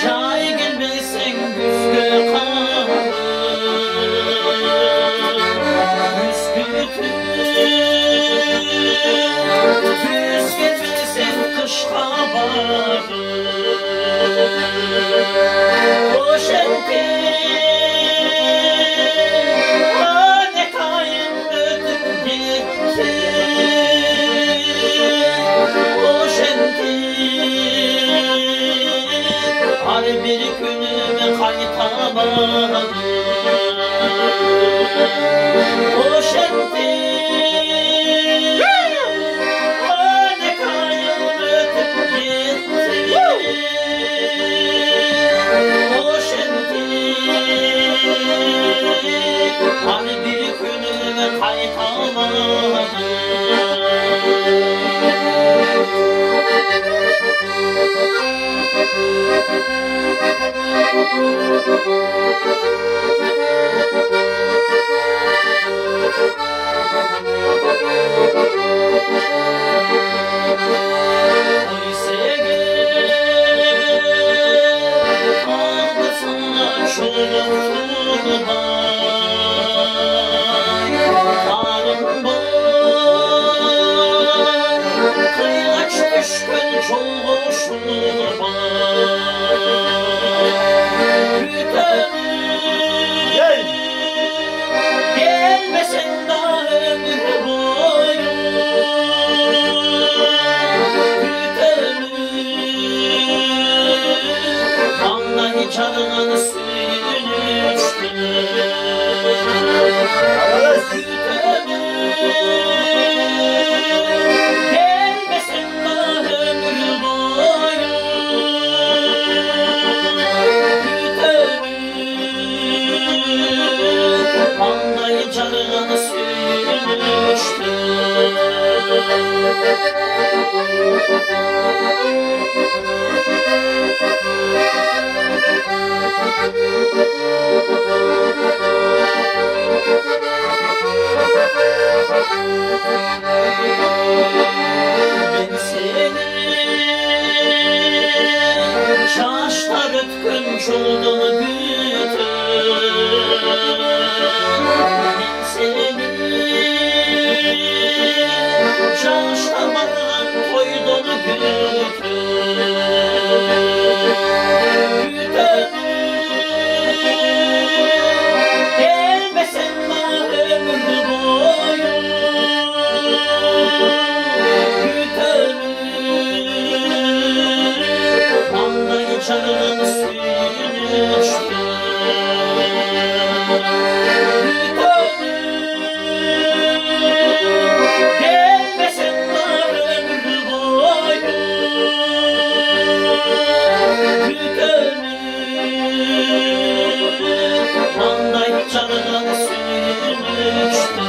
Çay gelmesin güzgü kanı, güz gelmesin kış kabarı. Hoş etti ne kayın ötüp gitti. Hoş etti her bir günümü kaytamadım. Hoş etti ne kayın ötüp gitti. Hoş etti her bir günümü kaytamadım. Kıyaç düşkün çoluşur gelmesin daha ömür boyu. Vallahi canının suyunu içtim. Gelmesin daha ömür boyu. Vallahi canının suyunu içtim. Ben seni çaşlar ötkün çoğunu büyütüm. Ben seni çaşlar varlan koydunu büyütüm. Gelmesin daha ömür boyu. Vallahi canının suyunu içtim. Gelmesin daha ömür boyu. Vallahi canının suyunu içtim.